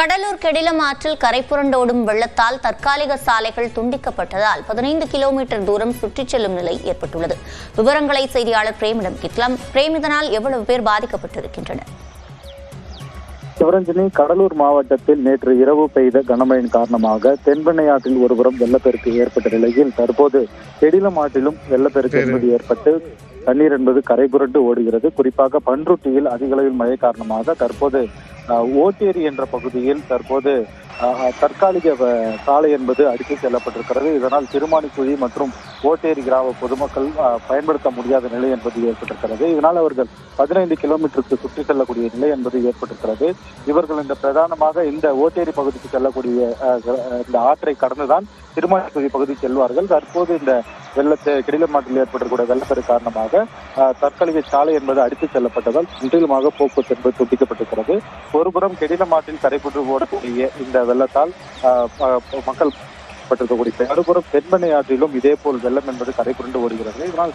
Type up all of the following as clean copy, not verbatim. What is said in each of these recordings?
கடலூர் கெடிலம் ஆற்றில் கரை புரண்டோடும் வெள்ளத்தால் தற்காலிக சாலைகள் துண்டிக்கப்பட்டதால் 15 கிலோமீட்டர் தூரம் சுற்றிச் செல்லும் நிலை ஏற்பட்டுள்ளது. விவரங்களை செய்தியாளர் பிரேமிடம் கேட்கலாம். பிரேம், இதனால் எவ்வளவு பேர் பாதிக்கப்பட்டிருக்கின்றனர்? சிவரஞ்சனி, கடலூர் மாவட்டத்தில் நேற்று இரவு பெய்த கனமழையின் காரணமாக தென்பெண்ணை ஆற்றில் ஒருபுறம் வெள்ளப்பெருக்கு ஏற்பட்ட நிலையில் தற்போது கெடிலம் ஆற்றிலும் வெள்ளப்பெருக்கு என்பது ஏற்பட்டு தண்ணீர் என்பது கரை புரண்டு ஓடுகிறது. குறிப்பாக பன்ருட்டியில் அதிக அளவில் மழை காரணமாக தற்போது ஓட்டேரி என்ற பகுதியில் தற்போது தற்காலிக சாலை என்பது அடித்துச் செல்லப்பட்டிருக்கிறது. இதனால் திருமானிக்குழி மற்றும் ஓட்டேரி கிராம பொதுமக்கள் பயன்படுத்த முடியாத நிலை என்பது ஏற்பட்டிருக்கிறது. இதனால் அவர்கள் 15 கிலோமீட்டருக்கு சுற்றி செல்லக்கூடிய நிலை என்பது ஏற்பட்டிருக்கிறது. இவர்கள் இந்த பிரதானமாக இந்த ஓட்டேரி பகுதிக்கு செல்லக்கூடிய இந்த ஆற்றை கடந்துதான் திருமானிக்குழி பகுதி செல்வார்கள். தற்போது இந்த கெடிலம் ஆற்றில் ஏற்பட்டிருக்கூடிய வெள்ளப்பெருக்கு காரணமாக தற்காலிக சாலை என்பது அடித்துச் செல்லப்பட்டதால் முற்றிலுமாக போக்குவரத்து என்பது துண்டிக்கப்பட்டிருக்கிறது. ஒருபுறம் கெடிலம் ஆற்றில் கரைபுற்று ஓடக்கூடிய இந்த வெள்ளத்தால் மக்கள் பட்டிருக்கக்கூடிய மறுபுறம் தென்பெண்ணை ஆற்றிலும் இதே போல் வெள்ளம் என்பது கரை புரண்டு ஓடுகிறது. இதனால்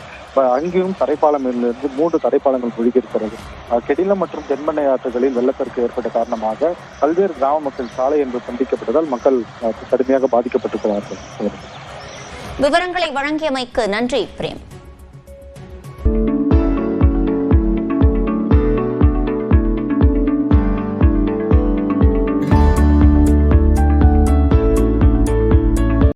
அங்கேயும் தரைப்பாலமிலிருந்து 3 தரைப்பாலங்கள் ஒழுகியிருக்கிறது. கெடிலம் மற்றும் தென்பெண்ணை ஆற்றுகளில் வெள்ளப்பெருக்கு ஏற்பட்ட காரணமாக பல்வேறு கிராம மக்கள் சாலை என்பது துண்டிக்கப்பட்டதால் மக்கள் கடுமையாக பாதிக்கப்பட்டிருக்கிறார்கள். விவரங்களை வழங்கியமைக்கு நன்றி பிரேம்.